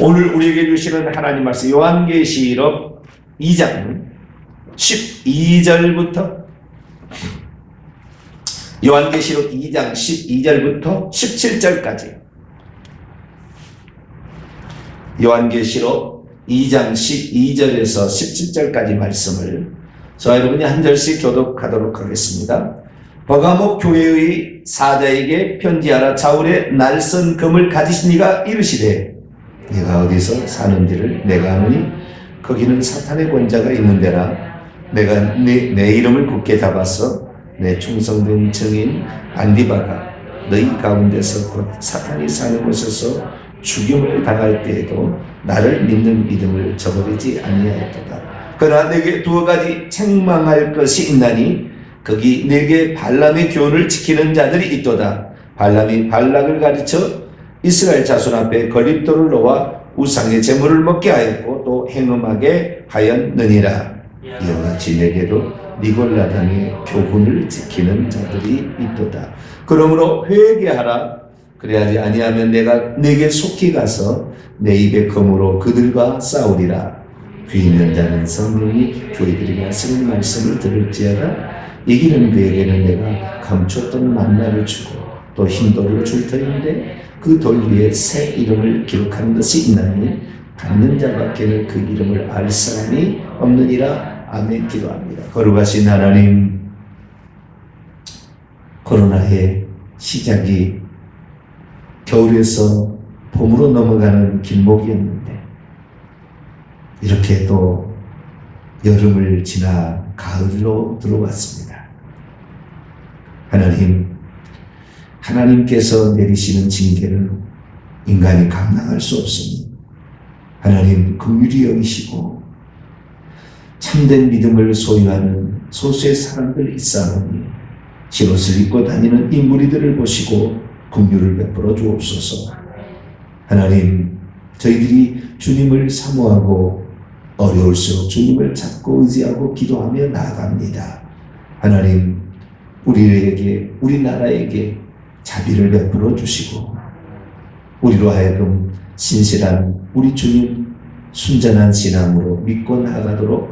오늘 우리에게 주시는 하나님 말씀 요한계시록 2장 12절부터 요한계시록 2장 12절부터 17절까지 요한계시록 2장 12절에서 17절까지 말씀을 저와 여러분이 한 절씩 교독하도록 하겠습니다. 버가목 교회의 사자에게 편지하라. 자울의 날선 금을 가지신 이가 이르시되 네가 어디서 사는지를 내가 아느니 거기는 사탄의 권자가 있는 데라. 내가 내 이름을 굳게 잡아서 내 충성된 증인 안디바가 너희 가운데서 곧 사탄이 사는 곳에서 죽임을 당할 때에도 나를 믿는 믿음을 저버리지 아니하였도다. 그러나 내게 두어 가지 책망할 것이 있나니 거기 내게 발람의 교훈을 지키는 자들이 있도다. 발람이 발락을 가르쳐 이스라엘 자손 앞에 걸림돌을 놓아 우상의 제물을 먹게 하였고 또 행음하게 하였느니라. 이와 같이 내게도 니골라당의 교훈을 지키는 자들이 있도다. 그러므로 회개하라. 그래야지 아니하면 내가 내게 속히 가서 내 입의 검으로 그들과 싸우리라. 귀 있는 자는 성령이 교회들에게 하시는 말씀을 들을지어다. 이기는 그에게는 내가 감췄던 만나를 주고 또 흰돌을 줄 터인데 그 돌 위에 새 이름을 기록하는 것이 있나니 받는 자밖에는 그 이름을 알 사람이 없느니라. 아멘. 기도합니다. 거룩하신 하나님, 코로나의 시작이 겨울에서 봄으로 넘어가는 길목이었는데 이렇게 또 여름을 지나 가을로 들어왔습니다. 하나님께서 내리시는 징계는 인간이 감당할 수 없으니 하나님 긍휼히 여기시고 참된 믿음을 소유하는 소수의 사람들 있사오니 흰옷을 입고 다니는 이 무리들을 보시고 긍휼을 베풀어 주옵소서. 하나님, 저희들이 주님을 사모하고 어려울수록 주님을 찾고 의지하고 기도하며 나아갑니다. 하나님, 우리에게, 우리나라에게 자비를 베풀어 주시고 우리로 하여금 신실한 우리 주님 순전한 신앙으로 믿고 나아가도록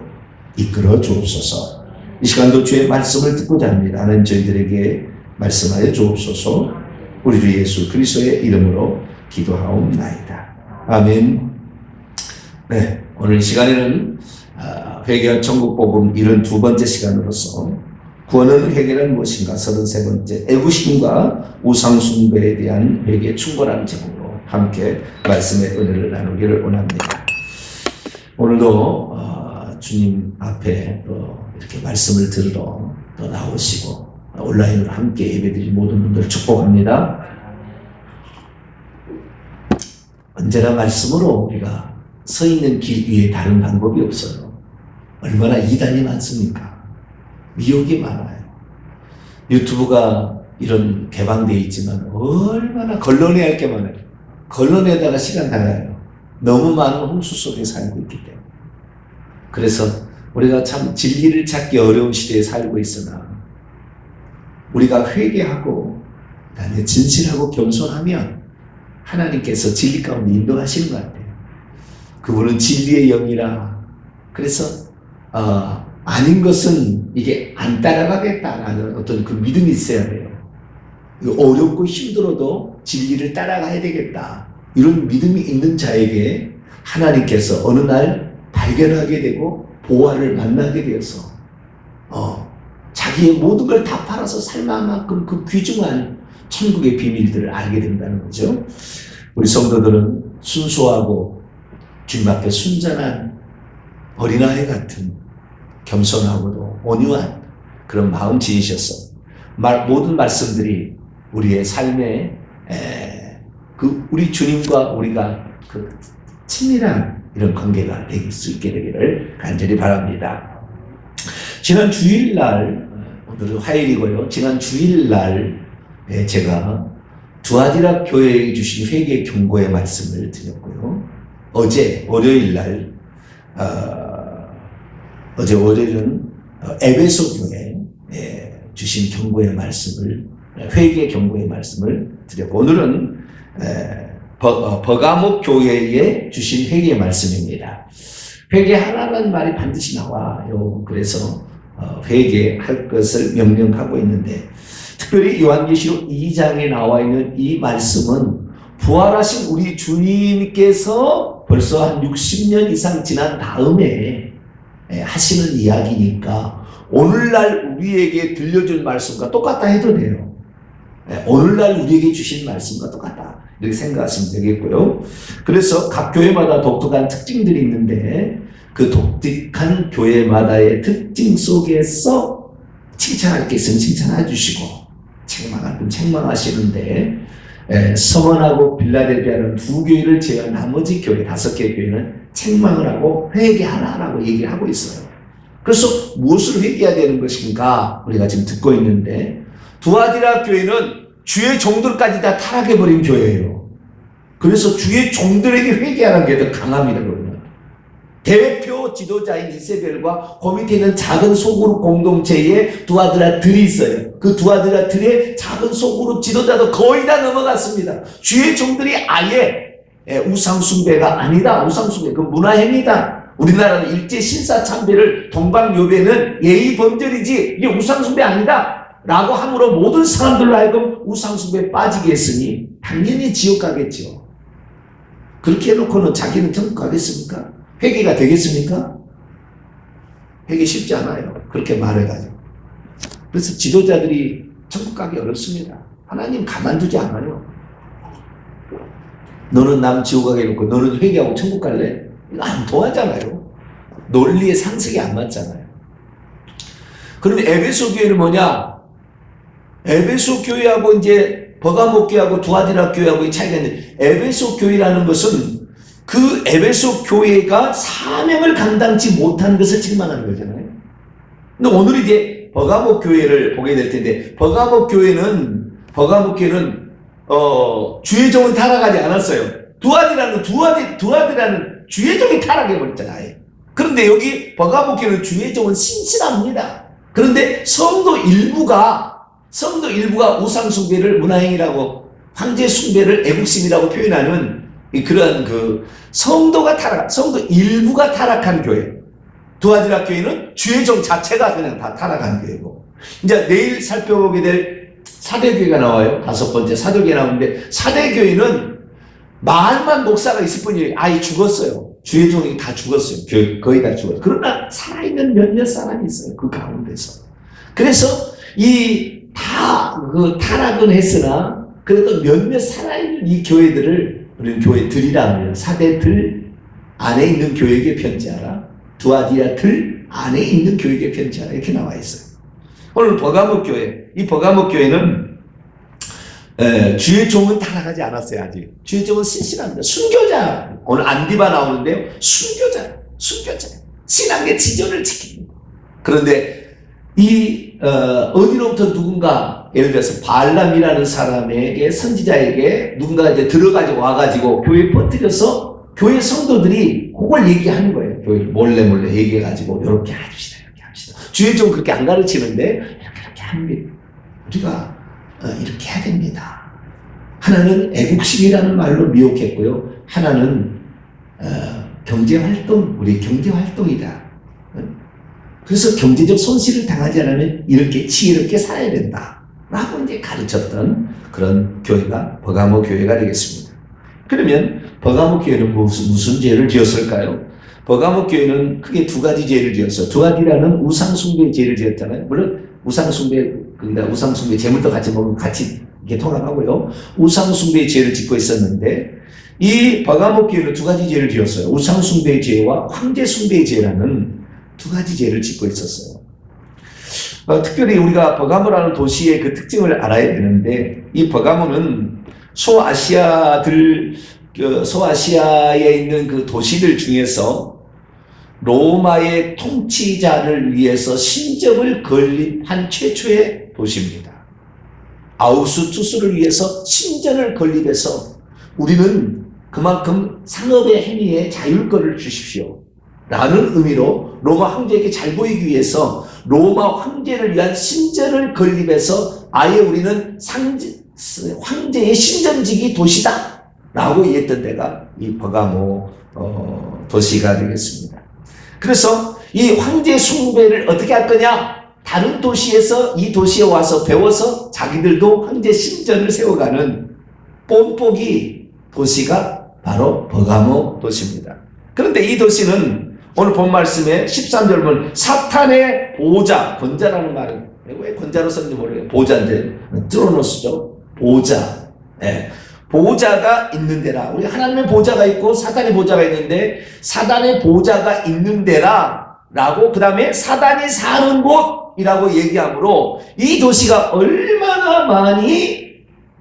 이끌어 주옵소서. 이 시간도 주의 말씀을 듣고자 합니다. 하나님, 저희들에게 말씀하여 주옵소서. 우리 주 예수 그리스도의 이름으로 기도하옵나이다. 아멘. 네, 오늘 이 시간에는 회개와 천국복음 72번째 시간으로서 구원은 회개란 무엇인가 33번째 애구심과 우상숭배에 대한 회개의 충분한 제목으로 함께 말씀의 은혜를 나누기를 원합니다. 오늘도 주님 앞에 또 이렇게 말씀을 들으러 또 나오시고 온라인으로 함께 예배드린 모든 분들 축복합니다. 언제나 말씀으로 우리가 서 있는 길 위에 다른 방법이 없어요. 얼마나 이단이 많습니까? 미혹이 많아요. 유튜브가 이런 개방되어 있지만 얼마나 걸러내야 할 게 많아요. 걸러내다가 시간 나가요. 너무 많은 홍수 속에 살고 있기 때문에. 그래서 우리가 참 진리를 찾기 어려운 시대에 살고 있으나 우리가 회개하고 그다음에 진실하고 겸손하면 하나님께서 진리 가운데 인도하시는 것 같아요. 그분은 진리의 영이라. 그래서 아닌 것은 이게 안 따라가겠다라는 어떤 그 믿음이 있어야 돼요. 어렵고 힘들어도 진리를 따라가야 되겠다. 이런 믿음이 있는 자에게 하나님께서 어느 날 발견하게 되고 보화를 만나게 되어서 자기의 모든 걸 다 팔아서 살만큼 그 귀중한 천국의 비밀들을 알게 된다는 거죠. 우리 성도들은 순수하고 주님 앞에 순전한 어린아이 같은 겸손하고도 온유한 그런 마음 지으셔서 모든 말씀들이 우리의 삶에 우리 주님과 우리가 그 친밀한 이런 관계가 될 수 있게 되기를 간절히 바랍니다. 지난 주일날, 오늘은 화요일이고요. 지난 주일날 제가 두아디라 교회에 주신 회개 경고의 말씀을 드렸고요. 어제 월요일날 어제 월요일은 에베소 교회에 주신 경고의 말씀을 회개 경고의 말씀을 드렸고 오늘은 버가목 교회에 주신 회개의 말씀입니다. 회개하라는 말이 반드시 나와요. 그래서 회개할 것을 명령하고 있는데, 특별히 요한계시록 2장에 나와 있는 이 말씀은 부활하신 우리 주님께서 벌써 한 60년 이상 지난 다음에 하시는 이야기니까 오늘날 우리에게 들려줄 말씀과 똑같다 해도 돼요. 오늘날 우리에게 주신 말씀과 똑같다, 이렇게 생각하시면 되겠고요. 그래서 각 교회마다 독특한 특징들이 있는데, 그 독특한 교회마다의 특징 속에서 칭찬할 게 있으면 칭찬해 주시고, 책망할 건 책망하시는데, 서원하고 빌라델비아는 두 교회를 제외한 나머지 교회 5개 교회는 책망을 하고 회개하라라고 얘기를 하고 있어요. 그래서 무엇을 회개해야 되는 것인가 우리가 지금 듣고 있는데, 두아디라 교회는 주의 종들까지 다 타락해버린 교회예요. 그래서 주의 종들에게 회개하라는 게 더 강합니다. 그러면 대표 지도자인 이세벨과 그 밑에 있는 작은 소그룹 공동체에 두아디라들이 있어요. 그 두아디라들의 작은 소그룹 지도자도 거의 다 넘어갔습니다. 주의 종들이 아예 우상숭배가 아니다, 우상숭배 그 문화행위다, 우리나라는 일제 신사참배를 동방요배는 예의범절이지 이게 우상숭배 아니다 라고 함으로 모든 사람들로 하여금 우상숭배에 빠지게 했으니 당연히 지옥 가겠죠. 그렇게 해놓고는 자기는 천국 가겠습니까? 회개가 되겠습니까? 회개 쉽지 않아요. 그렇게 말해가지고. 그래서 지도자들이 천국 가기 어렵습니다. 하나님 가만두지 않아요. 너는 남 지옥 가게 해놓고 너는 회개하고 천국 갈래? 이거 안 통하잖아요. 논리의 상식이 안 맞잖아요. 그러면 에베소 교회는 뭐냐? 에베소 교회하고 이제 버가목 교회하고 두아디라 교회하고 차이가 있는데, 에베소 교회라는 것은 그 에베소 교회가 사명을 감당치 못한 것을 책망하는 거잖아요. 근데 오늘 이제 버가목 교회를 보게 될 텐데, 버가목 교회는 주의 종은 타락하지 않았어요. 두아디라는 주의 종이 타락해 버렸잖아요. 그런데 여기 버가목 교회는 주의 종은 신실합니다. 그런데 성도 일부가 우상숭배를 문화행위라고, 황제 숭배를 애국심이라고 표현하는 그런 그 성도 일부가 타락한 교회. 두아디라 교회는 주의 종 자체가 그냥 다 타락한 교회고. 이제 내일 살펴보게 될 사대교회가 나와요. 5번째 사대교회 나오는데, 사대교회는 말만 목사가 있을 뿐이에요. 아예 죽었어요. 주의 종이 다 죽었어요. 거의 다 죽었어요. 그러나 살아있는 몇몇 사람이 있어요. 그 가운데서. 그래서 그 타락은 했으나 그래도 몇몇 살아있는 이 교회들을 우리는 교회들이라 하면, 사대들 안에 있는 교회에게 편지하라, 두아디라들 안에 있는 교회에게 편지하라, 이렇게 나와 있어요. 오늘 버가목 교회, 이 버가목 교회는 주의 종은 타락하지 않았어요. 아직 주의 종은 신실합니다. 순교자. 오늘 안디바 나오는데요, 순교자 신앙의 지존을 지킵니다. 그런데 어디로부터 누군가, 예를 들어서 발람이라는 사람에게, 선지자에게 누군가 이제 들어가지고 와가지고 교회에 퍼뜨려서 교회 성도들이 그걸 얘기하는 거예요. 교회 몰래 얘기해가지고 이렇게 합시다. 주의 종 그렇게 안 가르치는데 이렇게 합니다. 우리가 이렇게 해야 됩니다. 하나는 애국심이라는 말로 미혹했고요. 하나는 경제활동, 우리 경제활동이다. 그래서 경제적 손실을 당하지 않으면 이렇게 지혜롭게 살아야 된다 라고 이제 가르쳤던 그런 교회가 버가모 교회가 되겠습니다. 그러면 버가모 교회는 무슨 죄를 지었을까요? 버가모 교회는 크게 2가지 죄를 지었어요. 두아디라는 우상숭배 죄를 지었잖아요. 물론 우상숭배 재물도 같이 먹으면 같이 이렇게 통합하고요. 우상숭배의 죄를 짓고 있었는데, 이 버가모 교회는 2가지 죄를 지었어요. 우상숭배의 죄와 황제숭배의 죄라는 2가지 죄를 짓고 있었어요. 특별히 우리가 버가모라는 도시의 그 특징을 알아야 되는데, 이 버가모는 소아시아에 있는 그 도시들 중에서 로마의 통치자를 위해서 신접을 건립한 최초의 도시입니다. 아우구스투스를 위해서 신전을 건립해서 우리는 그만큼 상업의 행위에 자율권을 주십시오 라는 의미로 로마 황제에게 잘 보이기 위해서 로마 황제를 위한 신전을 건립해서 아예 우리는 황제의 신전지기 도시다 라고 얘기했던 데가 이 버가모 도시가 되겠습니다. 그래서 이 황제 숭배를 어떻게 할 거냐? 다른 도시에서 이 도시에 와서 배워서 자기들도 황제 신전을 세워가는 뽐뽀기 도시가 바로 버가모 도시입니다. 그런데 이 도시는 오늘 본 말씀에 13절 보면 사탄의 보좌, 권자라는 말은 왜 권자로 썼는지 모르겠어요. 보좌인데 트로노스죠. 보좌. 예. 보좌가 있는 데라. 우리 하나님의 보좌가 있고 사탄의 보좌가 있는데 사단의 보좌가 있는 데라 라고 그 다음에 사단이 사는 곳이라고 얘기하므로 이 도시가 얼마나 많이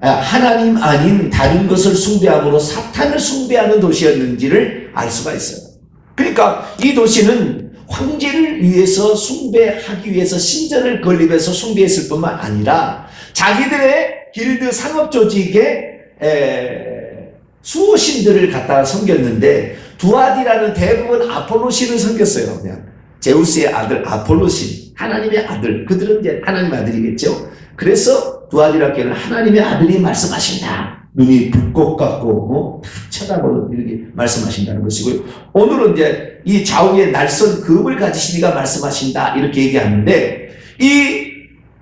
하나님 아닌 다른 것을 숭배함으로 사탄을 숭배하는 도시였는지를 알 수가 있어요. 그러니까 이 도시는 황제를 위해서 숭배하기 위해서 신전을 건립해서 숭배했을 뿐만 아니라 자기들의 길드 상업 조직에 수호신들을 갖다가 섬겼는데 두아디라는 대부분 아폴로신을 섬겼어요. 그냥 제우스의 아들 아폴로신, 하나님의 아들, 그들은 이제 하나님의 아들이겠죠. 그래서 두아디라께는 하나님의 아들이 말씀하신다. 눈이 불꽃 같고 쳐다보는 이렇게 말씀하신다는 것이고요. 오늘은 이제 이 좌우의 날선 급을 가지신 이가 말씀하신다 이렇게 얘기하는데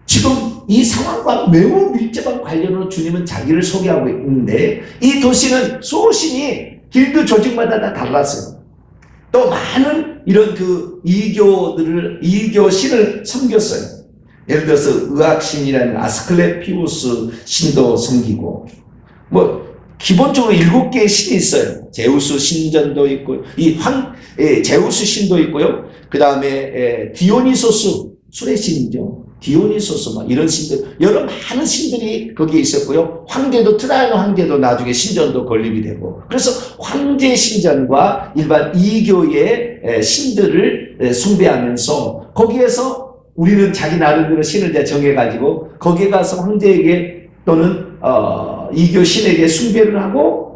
지금 이 상황과 매우 밀접한 관련으로 주님은 자기를 소개하고 있는데 이 도시는 수호신이 길드 조직마다 다 달랐어요. 또 많은 이런 이교 신을 섬겼어요. 예를 들어서 의학신이라는 아스클레피우스 신도 섬기고 기본적으로 7개의 신이 있어요. 제우스 신전도 있고 제우스 신도 있고요. 그 다음에 디오니소스 술의 신이죠. 디오니소스 이런 신들 여러 많은 신들이 거기에 있었고요. 황제도 트라이안 황제도 나중에 신전도 건립이 되고 그래서 황제 신전과 일반 이교의 신들을 숭배하면서 거기에서 우리는 자기 나름대로 신을 정해가지고 거기에 가서 황제에게 또는 이교 신에게 숭배를 하고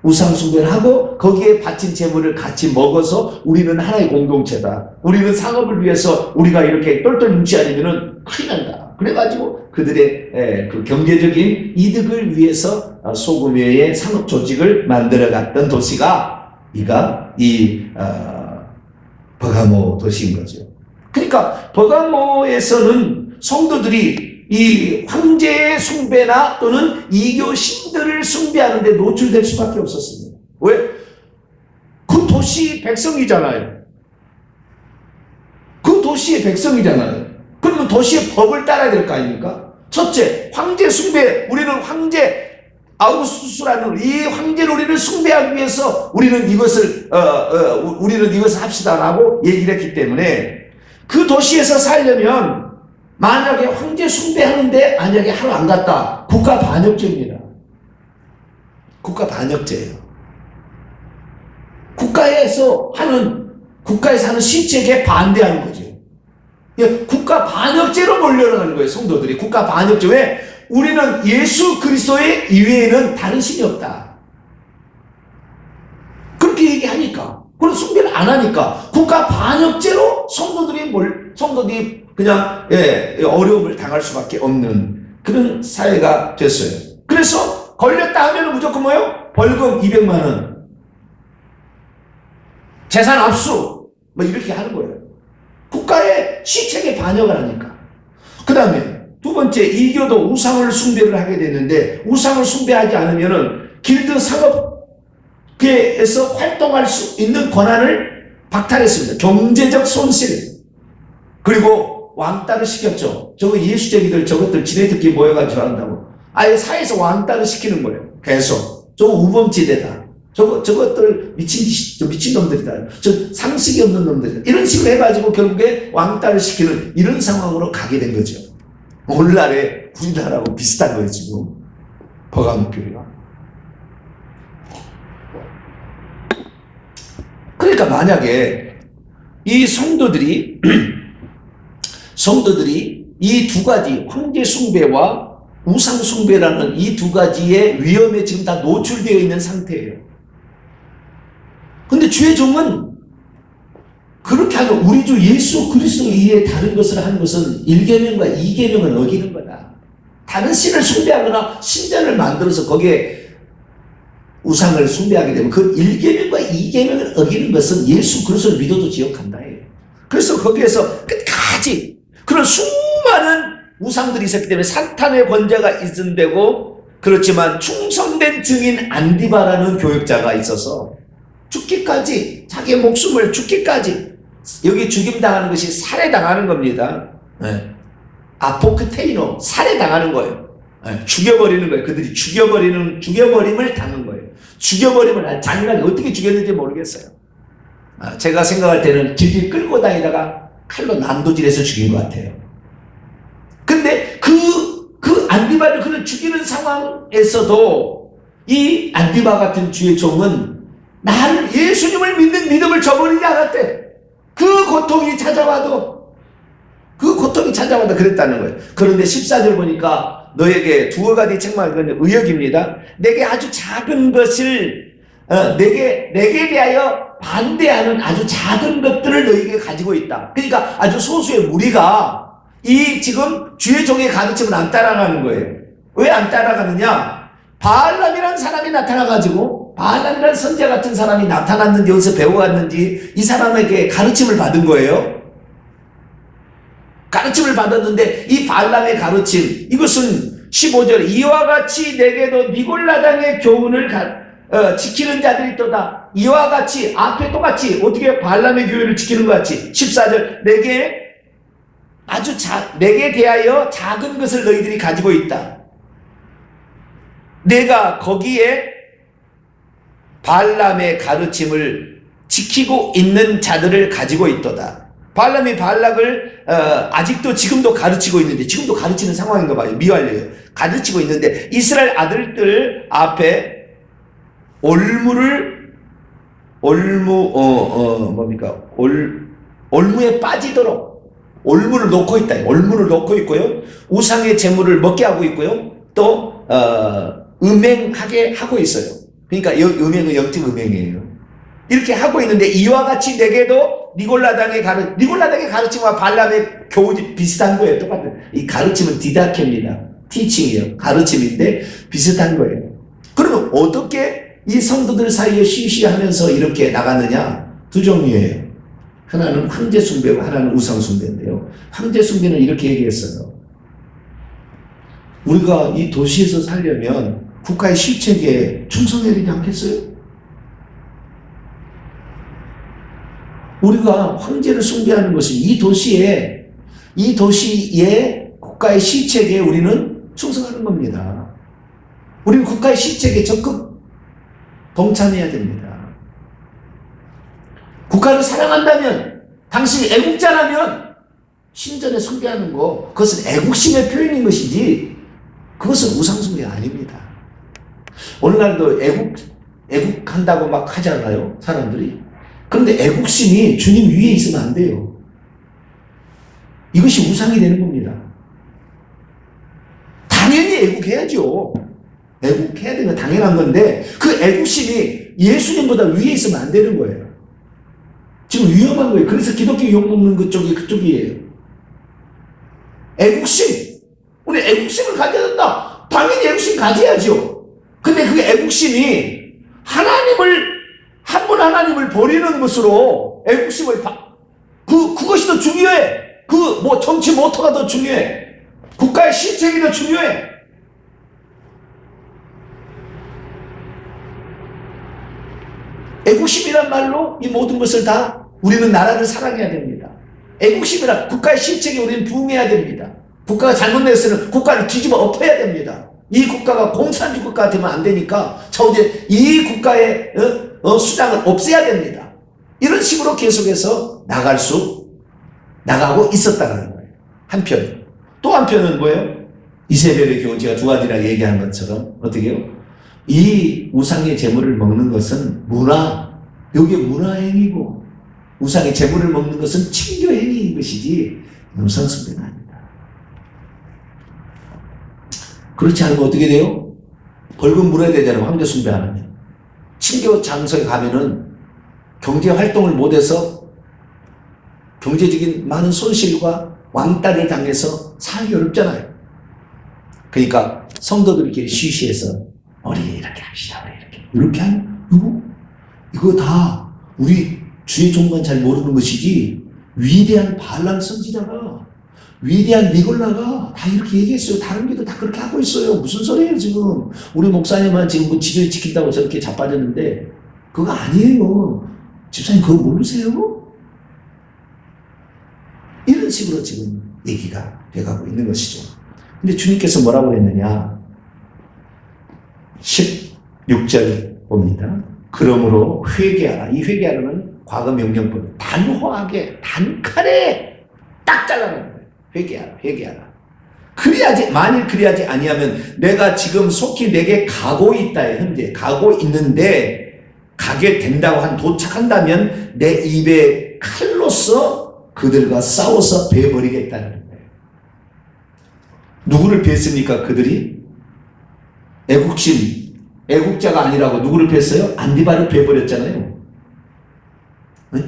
우상 숭배를 하고 거기에 바친 재물을 같이 먹어서 우리는 하나의 공동체다. 우리는 상업을 위해서 우리가 이렇게 똘똘 뭉치 않으면 큰일 난다. 그래가지고 그들의 그 경제적인 이득을 위해서 소금회의 상업 조직을 만들어갔던 도시가 이 버가모 도시인 거죠. 그러니까 버가모에서는 성도들이 이 황제의 숭배나 또는 이교 신들을 숭배하는 데 노출될 수밖에 없었습니다. 왜? 그 도시 백성이잖아요. 그 도시의 백성이잖아요. 그러면 도시의 법을 따라야 될 거 아닙니까? 첫째, 황제 숭배. 우리는 황제 아우구스투스라는 이 황제를 우리를 숭배하기 위해서 우리는 이것을 합시다라고 얘기를 했기 때문에 그 도시에서 살려면 만약에 황제 숭배하는데 만약에 하루 안 갔다. 국가 반역죄입니다. 국가 반역죄예요. 국가에서 하는 신책에 반대하는 거죠. 국가 반역죄로 몰려나가는 거예요. 성도들이. 국가 반역죄. 왜? 우리는 예수 그리스도의 이외에는 다른 신이 없다. 그렇게 얘기하니까. 그런 숭배를 안 하니까. 국가 반역죄로 성도들이 그냥 어려움을 당할 수밖에 없는 그런 사회가 됐어요. 그래서 걸렸다 하면 무조건 뭐예요? 벌금 200만 원, 재산 압수 이렇게 하는 거예요. 국가의 시책에 반역을 하니까. 그 다음에 두 번째, 이교도 우상을 숭배를 하게 되는데 우상을 숭배하지 않으면은 길드 상업계에서 활동할 수 있는 권한을 박탈했습니다. 경제적 손실. 그리고 왕따를 시켰죠. 예수쟁이들 저것들 지네들끼리 모여가지고 한다고. 아예 사회에서 왕따를 시키는 거예요. 계속. 저거 우범지대다. 저것들 미친 놈들이다. 저 상식이 없는 놈들이다. 이런 식으로 해가지고 결국에 왕따를 시키는 이런 상황으로 가게 된 거죠. 오늘날의 우리나라하고 비슷한 거예요, 지금. 버가모 교회가. 그러니까 만약에 이 성도들이 이 두 가지 황제 숭배와 우상 숭배라는 이 두 가지의 위험에 지금 다 노출되어 있는 상태예요. 근데 주의 종은 그렇게 하면 우리 주 예수 그리스도 이외에 다른 것을 하는 것은 1계명과 2계명을 어기는 거다. 다른 신을 숭배하거나 신전을 만들어서 거기에 우상을 숭배하게 되면 그 1계명과 2계명을 어기는 것은 예수 그리스도를 믿어도 지옥한다예요. 그래서 거기에서 끝까지 그런 수많은 우상들이 있었기 때문에 사탄의 권자가 있은데고, 그렇지만 충성된 증인 안디바라는 교역자가 있어서 죽기까지, 자기의 목숨을 죽기까지, 여기 죽임당하는 것이 살해당하는 겁니다. 네. 아포크테이노, 살해당하는 거예요. 네. 죽여버리는 거예요. 그들이 죽여버림을 당한 거예요. 죽여버림을, 잔인하게 어떻게 죽였는지 모르겠어요. 제가 생각할 때는 길길 끌고 다니다가 칼로 난도질해서 죽인 것 같아요. 근데 그 안디바를 그를 죽이는 상황에서도 이 안디바 같은 주의 종은 나를, 예수님을 믿는 믿음을 저버리지 않았대. 그 고통이 찾아와도 그랬다는 거예요. 그런데 14절 보니까 너에게 두어 가지 책망을, 그건 의역입니다. 내게 아주 작은 것을, 내게 대하여 반대하는 아주 작은 것들을 너에게 가지고 있다. 그러니까 아주 소수의 무리가 이 지금 주의 종의 가르침을 안 따라가는 거예요. 왜 안 따라가느냐? 바알람이라는 사람이 나타나가지고, 바알람이라는 선지자 같은 사람이 나타났는지, 어디서 배워왔는지 이 사람에게 가르침을 받은 거예요. 가르침을 받았는데 이 바알람의 가르침, 이것은 15절, 이와 같이 내게도 니골라당의 교훈을 지키는 자들이 있도다. 이와 같이, 앞에 똑같이 어떻게 바알람의 교훈을 지키는 것 같이. 14절, 내게 대하여 작은 것을 너희들이 가지고 있다. 내가 거기에 바알람의 가르침을 지키고 있는 자들을 가지고 있도다. 바알람이 발락을 아직도 지금도 가르치고 있는데, 지금도 가르치는 상황인가 봐요. 미완료예요. 가르치고 있는데 이스라엘 아들들 앞에 올무에 빠지도록 올무를 놓고 있다. 올무를 놓고 있고요. 우상의 제물을 먹게 하고 있고요. 또 음행하게 하고 있어요. 그러니까 음행은 영적 음행이에요. 이렇게 하고 있는데 이와 같이 내게도 니골라당의 가르침과 발람의 교훈이 비슷한 거예요. 똑같은. 이 가르침은 디다케입니다. 티칭이에요. 가르침인데 비슷한 거예요. 그러면 어떻게 이 성도들 사이에 쉬쉬하면서 이렇게 나가느냐? 두 종류예요. 하나는 황제 숭배고 하나는 우상 숭배인데요. 황제 숭배는 이렇게 얘기했어요. 우리가 이 도시에서 살려면 국가의 실책에 충성해야 되지 않겠어요? 우리가 황제를 숭배하는 것은 이 도시의 국가의 실책에 우리는 충성하는 겁니다. 우리는 국가의 실책에 적극 동참해야 됩니다. 국가를 사랑한다면, 당신이 애국자라면 신전에 숭배하는 거, 그것은 애국심의 표현인 것이지 그것은 우상숭배가 아닙니다. 오늘날도 애국한다고 막 하잖아요, 사람들이. 그런데 애국심이 주님 위에 있으면 안 돼요. 이것이 우상이 되는 겁니다. 당연히 애국해야죠. 애국해야 되는 건 당연한 건데 그 애국심이 예수님보다 위에 있으면 안 되는 거예요. 지금 위험한 거예요. 그래서 기독교 욕먹는 그쪽이에요. 애국심. 우리 애국심을 가져야 된다. 당연히 애국심 가져야죠. 근데 그 애국심이 한 분 하나님을 버리는 것으로 애국심을 그것이 더 중요해. 정치 모토가 더 중요해. 국가의 실책이 더 중요해. 애국심이란 말로 이 모든 것을 다 우리는 나라를 사랑해야 됩니다. 애국심이란 국가의 실책에 우리는 부응해야 됩니다. 국가가 잘못됐으면 국가를 뒤집어 엎어야 됩니다. 이 국가가 공산주의 국가가 되면 안 되니까 차후에 이 국가의 수장을 없애야 됩니다. 이런 식으로 계속해서 나가고 있었다는 거예요. 한편. 또 한편은 뭐예요? 이세벨의 교훈, 제가 두 가지나 얘기한 것처럼 어떻게 해요? 이 우상의 제물을 먹는 것은 이게 문화행위고, 우상의 제물을 먹는 것은 친교행위인 것이지 우상숭배가 아니다. 그렇지 않으면 어떻게 돼요? 벌금 물어야 되잖아요. 황제 숭배 안 하면. 친교 장소에 가면은 경제 활동을 못해서 경제적인 많은 손실과 왕따를 당해서 살기 어렵잖아요. 그러니까 성도들끼리 쉬쉬해서 우리 이렇게 합시다. 우리 이렇게. 이렇게 하면 이거 다 우리 주의 종만 잘 모르는 것이지 위대한 발람 선지자가 위대한 니골라가 다 이렇게 얘기했어요. 다른 교도 다 그렇게 하고 있어요. 무슨 소리예요 지금. 우리 목사님만 지금 뭐 지도에 지킨다고 저렇게 자빠졌는데 그거 아니에요. 집사님 그거 모르세요? 이런 식으로 지금 얘기가 돼가고 있는 것이죠. 근데 주님께서 뭐라고 했느냐. 16절 봅니다. 그러므로 회개하라. 이 회개하라는 과거 명령법. 단호하게 단칼에 딱 잘라내는 거예요. 회개하라. 그래야지, 만일 그래야지 아니하면 내가 지금 속히 내게 가고 있다. 현재 가고 있는데 가게 된다고 도착한다면 내 입에 칼로서 그들과 싸워서 베어버리겠다는 거예요. 누구를 뱄습니까? 그들이? 애국자가 아니라고 누구를 뱄어요? 안디바를 베어버렸잖아요. 네?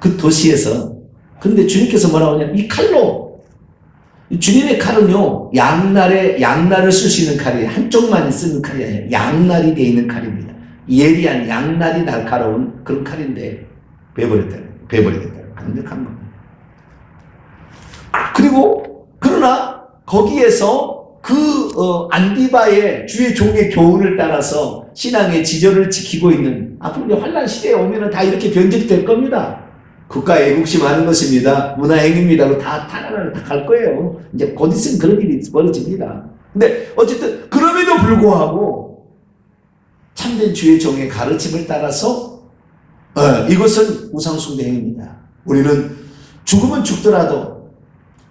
그 도시에서. 그런데 주님께서 뭐라고 하냐면 이 칼로, 주님의 칼은요 양날을 쓸 수 있는 칼이에요. 한쪽만 쓰는 칼이 아니에요. 양날이 되어 있는 칼입니다. 예리한 양날이 날카로운 그런 칼인데 베어버리겠다. 강력한 겁니다. 그리고 그러나 거기에서 안디바의 주의 종의 교훈을 따라서 신앙의 지절을 지키고 있는 앞으로 이제 환란 시대에 오면은 다 이렇게 변질이 될 겁니다. 국가 애국심하는 것입니다. 문화행위입니다. 다 갈 거예요. 이제 곧 있으면 그런 일이 벌어집니다. 근데 어쨌든 그럼에도 불구하고 참된 주의 종의 가르침을 따라서 이것은 우상숭배 행위입니다. 우리는 죽으면 죽더라도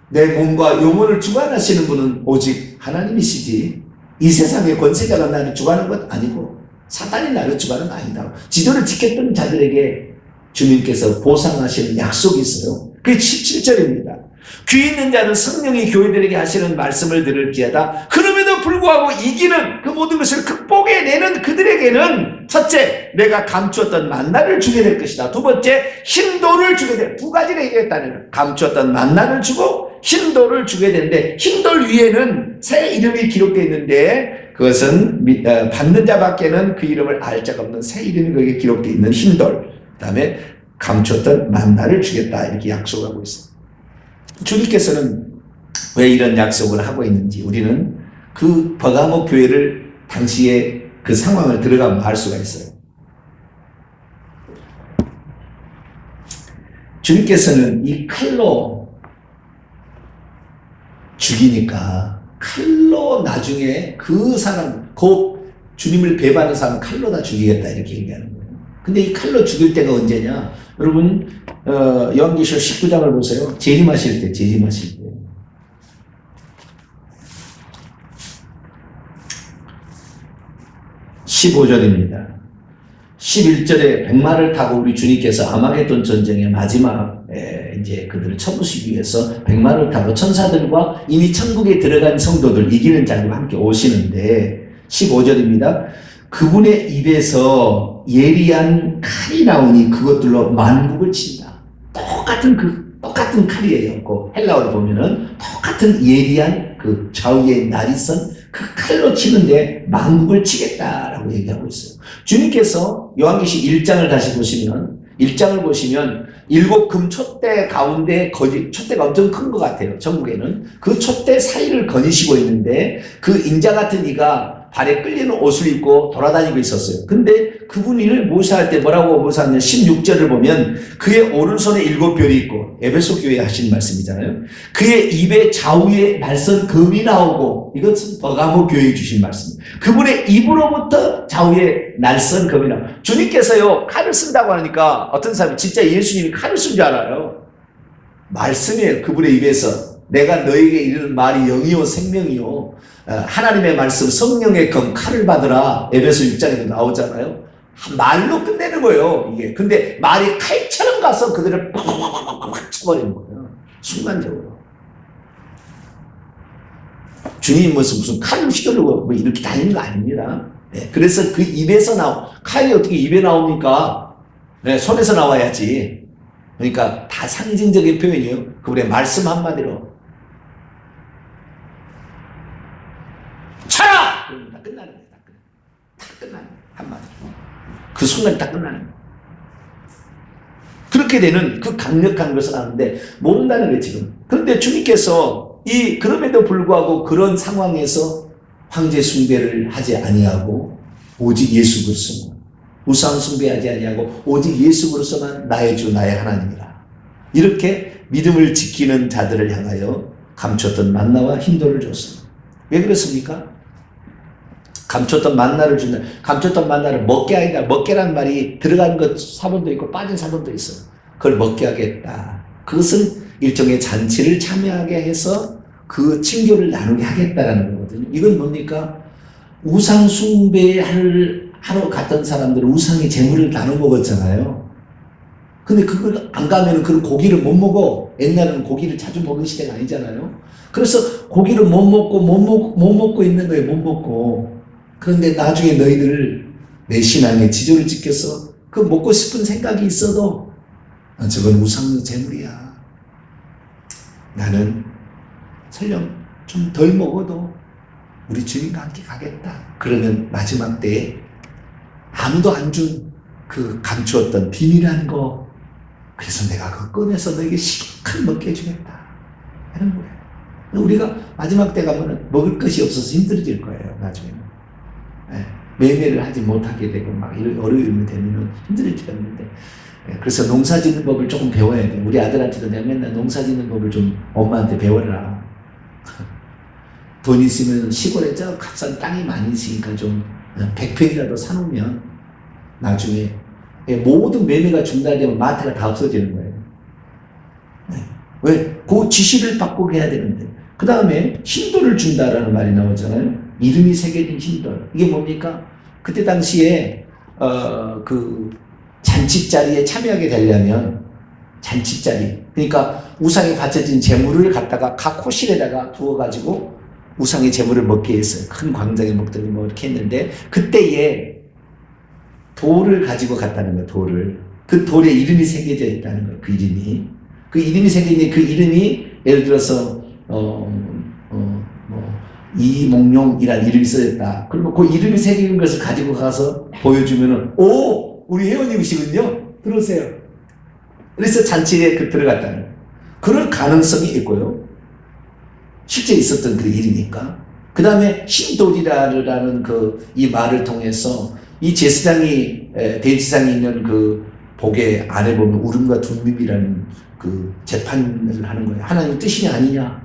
내 몸과 영혼을 주관하시는 분은 오직 하나님이시지 이 세상의 권세자가 나를 주관하는 것 아니고 사탄이 나를 주관하는 거 아니다. 지도를 지켰던 자들에게 주님께서 보상하시는 약속이 있어요. 그게 17절입니다. 귀 있는 자는 성령이 교회들에게 하시는 말씀을 들을지어다. 그럼에도 불구하고 이기는 그 모든 것을 극복해내는 그들에게는 첫째, 내가 감추었던 만나를 주게 될 것이다. 두 번째, 흰돌을 주게 될, 두 가지를 얘기했다는 감추었던 만나를 주고 흰돌을 주게 되는데 흰돌 위에는 새 이름이 기록되어 있는데 그것은 받는 자밖에는 그 이름을 알 자가 없는 새 이름이 거기에 기록되어 있는 흰돌, 그 다음에 감췄던 만나를 주겠다 이렇게 약속하고 있습니다. 주님께서는 왜 이런 약속을 하고 있는지 우리는 그 버가모 교회를 당시에 그 상황을 들어가면 알 수가 있어요. 주님께서는 이 칼로 죽이니까 칼로 나중에 그 사람, 주님을 배반하는 사람 칼로 다 죽이겠다 이렇게 얘기하는 거예요. 근데 이 칼로 죽일 때가 언제냐? 여러분 요한계시록 19장을 보세요. 재림하실 때 15절입니다. 11절에 백마를 타고 우리 주님께서 아마겟돈 전쟁의 마지막에 이제 그들을 쳐부시기 위해서 백마를 타고 천사들과 이미 천국에 들어간 성도들 이기는 자들과 함께 오시는데 15절입니다. 그분의 입에서 예리한 칼이 나오니 그것들로 만국을 친다. 똑같은 칼이에요. 그 헬라어를 보면은 똑같은 예리한 그 좌우의 날이 선 그 칼로 치는데 만국을 치겠다라고 얘기하고 있어요. 주님께서 요한계시록 1장을 다시 보시면 1장을 보시면 일곱 금 촛대 가운데 촛대가 엄청 큰 것 같아요. 전국에는 그 촛대 사이를 거니시고 있는데 그 인자 같은 이가 발에 끌리는 옷을 입고 돌아다니고 있었어요. 근데 그분이 모시할 때 뭐라고 모시하냐면 16절을 보면 그의 오른손에 7별이 있고 에베소 교회에 하신 말씀이잖아요. 그의 입에 좌우에 날선 금이 나오고 이것은 버가모 교회에 주신 말씀입니다. 그분의 입으로부터 좌우에 날선 금이 나오고 주님께서요 칼을 쓴다고 하니까 어떤 사람이 진짜 예수님이 칼을 쓴 줄 알아요. 말씀이에요. 그분의 입에서 내가 너에게 이르는 말이 영이요 생명이요 하나님의 말씀 성령의 검 칼을 받으라 에베소 6장에도 나오잖아요. 말로 끝내는 거예요 이게. 근데 말이 칼처럼 가서 그들을 팍팍팍팍 쳐버리는 거예요. 순간적으로. 주님 무슨 칼을 휘두르고 뭐 이렇게 다니는 거 아닙니다. 네, 그래서 그 입에서 칼이 어떻게 입에 나옵니까? 네, 손에서 나와야지. 그러니까 다 상징적인 표현이에요. 그분의 말씀 한마디로 차라! 그러면 다 끝나는 거예요. 다 끝나는 거예요. 한마디로. 그 순간 딱 끝나는 거예요. 그렇게 되는 그 강력한 것을 아는데 모른다는 거예요, 지금. 그런데 주님께서 그럼에도 불구하고 그런 상황에서 황제 숭배를 하지 아니하고 오직 예수 그리스도, 우상 숭배하지 아니하고 오직 예수 그리스도만 나의 주 나의 하나님이라. 이렇게 믿음을 지키는 자들을 향하여 감췄던 만나와 흰돌을 줬습니다. 왜 그렇습니까? 감췄던 만나를 준다. 감췄던 만나를 먹게 하겠다. 먹게란 말이 들어간 것 사본도 있고 빠진 사본도 있어요. 그걸 먹게 하겠다. 그것은 일종의 잔치를 참여하게 해서 그 친교를 나누게 하겠다라는 거거든요. 이건 뭡니까? 우상 숭배하러 갔던 사람들은 우상의 재물을 나눠 먹었잖아요. 근데 그걸 안 가면 그 고기를 못 먹어. 옛날에는 고기를 자주 먹은 시대가 아니잖아요. 그래서 고기를 못 먹고 있는 거예요. 못 먹고. 그런데 나중에 너희들 내 신앙에 지조를 지켜서 그 먹고 싶은 생각이 있어도 저건 우상의 재물이야. 나는 설령 좀 덜 먹어도 우리 주님과 함께 가겠다. 그러면 마지막 때에 아무도 안 준 그 감추었던 비밀한 거, 그래서 내가 그거 꺼내서 너에게 실컷 먹게 해주겠다 하는 거예요. 우리가 마지막 때 가면 먹을 것이 없어서 힘들어질 거예요. 나중에는. 매매를 하지 못하게 되고 막 이런 어려움이 되면 힘들어지겠는데, 그래서 농사 짓는 법을 조금 배워야 돼. 우리 아들한테도 내가 맨날 농사 짓는 법을 좀 엄마한테 배워라. 돈 있으면 시골에 저 값싼 땅이 많이 있으니까 좀 100평이라도 사놓으면 나중에 모든 매매가 중단되면 마트가 다 없어지는 거예요. 왜? 그 지시를 받고 해야 되는데. 그 다음에 흰돌을 준다라는 말이 나오잖아요. 이름이 새겨진 흰돌. 이게 뭡니까? 그때 당시에 그 잔치자리에 참여하게 되려면 잔치자리, 그러니까 우상에 바쳐진 재물을 갖다가 각 호실에다가 두어가지고 우상의 재물을 먹게 했어요. 큰 광장에 먹더니 뭐 이렇게 했는데, 그때에 돌을 가지고 갔다는 거예요. 돌을. 그 돌에 이름이 새겨져 있다는 거예요. 그 이름이. 그 이름이 새겨진 그 이름이 예를 들어서 이몽룡이라는 이름이 써졌다. 그러면 그 이름이 새긴 것을 가지고 가서 보여주면은, 오! 우리 회원님이시군요. 들어오세요. 그래서 잔치에 들어갔다는 거예요. 그럴 가능성이 있고요. 실제 있었던 그 일이니까. 그 다음에 흰돌이라는 이 말을 통해서 이 제사장이, 대제사장이 있는 그 복의 안에 보면 우름과 둠밈이라는 그 재판을 하는 거예요. 하나님 뜻이냐 아니냐.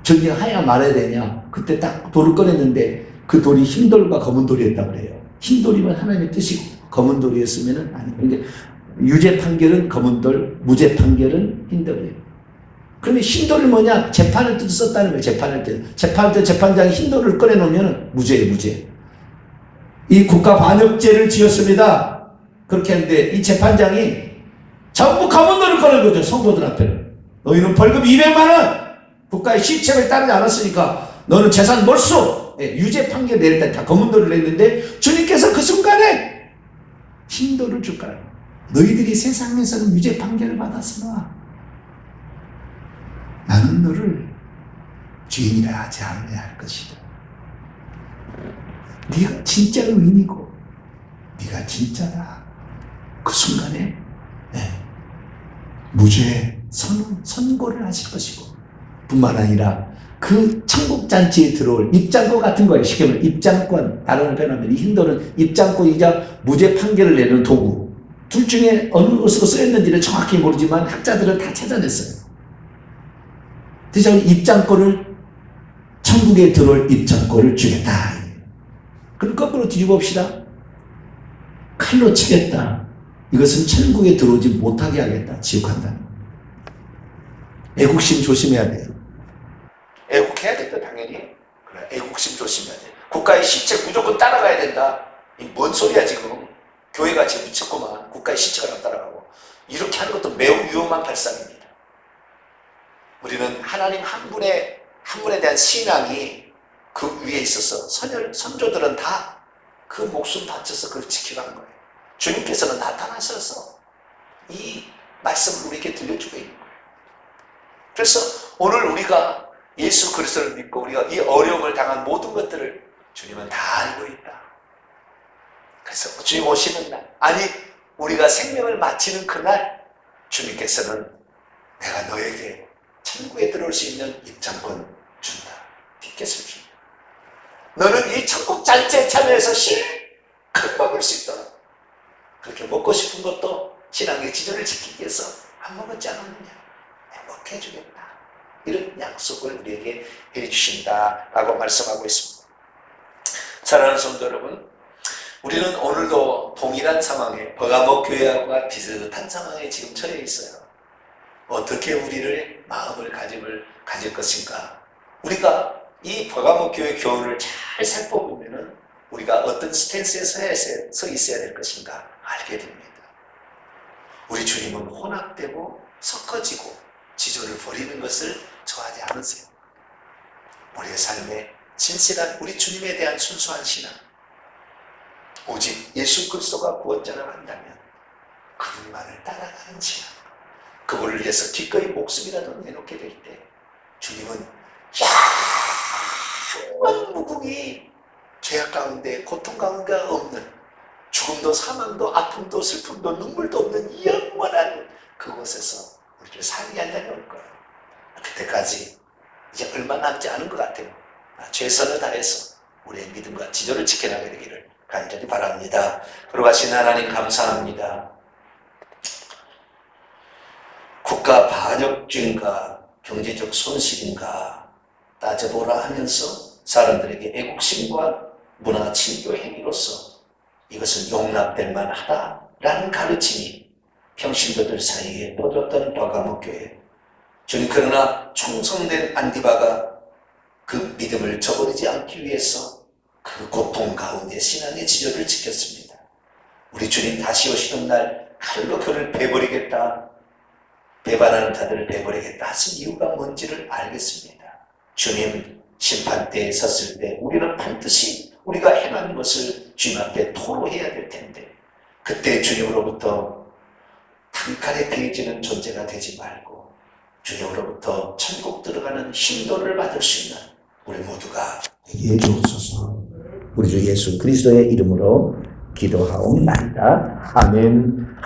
정리해야 말해야 되냐. 그때 딱 돌을 꺼냈는데 그 돌이 흰돌과 검은 돌이었다고 그래요. 흰돌이면 하나님의 뜻이고 검은 돌이었으면은 아니고. 근데 유죄 판결은 검은 돌, 무죄 판결은 흰돌이에요. 그러면 흰돌이 뭐냐? 재판을 뜻 썼다는 거예요. 재판할 때 재판장이 흰돌을 꺼내놓으면 무죄예요, 무죄. 이 국가 반역죄를 지었습니다. 그렇게 했는데 이 재판장이 전부 검은 돌을 꺼낸 거죠. 성도들 앞에는. 너희는 벌금 200만 원! 국가의 시책을 따르지 않았으니까 너는 재산 몰수! 유죄 판결 내릴 때 다 검은 돌을 냈는데 주님께서 그 순간에 흰 돌을 줄까요? 너희들이 세상에서는 유죄 판결을 받았으나 나는 너를 죄인이라 하지 않아야 할 것이다. 네가 진짜 의인이고 네가 진짜다. 그 순간에 무죄 선고를 하실 것이고, 뿐만 아니라 그 천국잔치에 들어올 입장권 같은 거예요. 쉽게 말하면 입장권, 다른 표현하면 이 흰돌은 입장권이자 무죄 판결을 내는 도구, 둘 중에 어느 것으로 쓰였는지는 정확히 모르지만 학자들은 다 찾아냈어요. 그래서 입장권을, 천국에 들어올 입장권을 주겠다. 그럼 거꾸로 뒤집어 봅시다. 칼로 치겠다. 이것은 천국에 들어오지 못하게 하겠다. 지옥한다. 애국심 조심해야 돼요. 애국해야겠다, 당연히. 그래, 애국심 조심해야 돼. 국가의 시책 무조건 따라가야 된다. 이 뭔 소리야, 지금. 교회가 지금 미쳤구만. 국가의 시책을 안 따라가고. 이렇게 하는 것도 매우 위험한 발상입니다. 우리는 하나님 한 분에 대한 신앙이 그 위에 있어서 선조들은 다 그 목숨 바쳐서 그걸 지켜가는 거예요. 주님께서는 나타나셔서 이 말씀을 우리에게 들려주고 있는 거예요. 그래서 오늘 우리가 예수 그리스도를 믿고 우리가 이 어려움을 당한 모든 것들을 주님은 다 알고 있다. 그 그래서 주님 오시는 날, 아니 우리가 생명을 마치는 그날 주님께서는 내가 너에게 천국에 들어올 수 있는 입장권 준다. 티켓을 준다. 너는 이 천국 잔치에 참여해서 실컷 먹을 수 있도록, 그렇게 먹고 싶은 것도 신앙의 지조를 지키기 위해서 안 먹었지 않았느냐, 먹게 해주겠다. 이런 약속을 우리에게 해주신다라고 말씀하고 있습니다. 사랑하는 성도 여러분, 우리는 오늘도 동일한 상황에, 버가모 교회와 비슷한 상황에 지금 처해 있어요. 어떻게 우리를 마음을 가질 것인가? 우리가 이 버가모 교회 교훈을 잘 살펴보면은 우리가 어떤 스탠스에 서 있어야 될 것인가 알게 됩니다. 우리 주님은 혼합되고 섞어지고 지조를 버리는 것을 좋아하지 않으세요. 우리의 삶에 진실한 우리 주님에 대한 순수한 신앙, 오직 예수 그리스도가 구원자라고 한다면 그분만을 따라가는 신앙, 그분을 위해서 기꺼이 목숨이라도 내놓게 될 때 주님은 영원 무궁히 죄악 가운데 고통 가운데 없는, 죽음도 사망도 아픔도 슬픔도 눈물도 없는 영원한 그곳에서 우리를 살게 하려고 올 거예요. 그때까지 이제 얼마 남지 않은 것 같아요. 최선을 다해서 우리의 믿음과 지조를 지켜나가야 되기를 간절히 바랍니다. 걸어가신 하나님 감사합니다. 국가 반역죄인가 경제적 손실인가 따져보라 하면서 사람들에게 애국심과 문화 친교 행위로서 이것은 용납될 만하다라는 가르침이 평신도들 사이에 퍼졌던 버가모 교회. 주님, 그러나 충성된 안디바가 그 믿음을 저버리지 않기 위해서 그 고통 가운데 신앙의 지조를 지켰습니다. 우리 주님 다시 오시는 날 칼로 그를 베버리겠다, 배반하는 자들을 베버리겠다 하신 이유가 뭔지를 알겠습니다. 주님 심판대에 섰을 때 우리는 반드시 우리가 행한 것을 주님 앞에 토로해야 될 텐데, 그때 주님으로부터 단칼에 피해지는 존재가 되지 말고 주님으로부터 천국 들어가는 인도를 받을 수 있는 우리 모두가 되게 해주옵소서. 우리 주 예수 그리스도의 이름으로 기도하옵나이다. 아멘.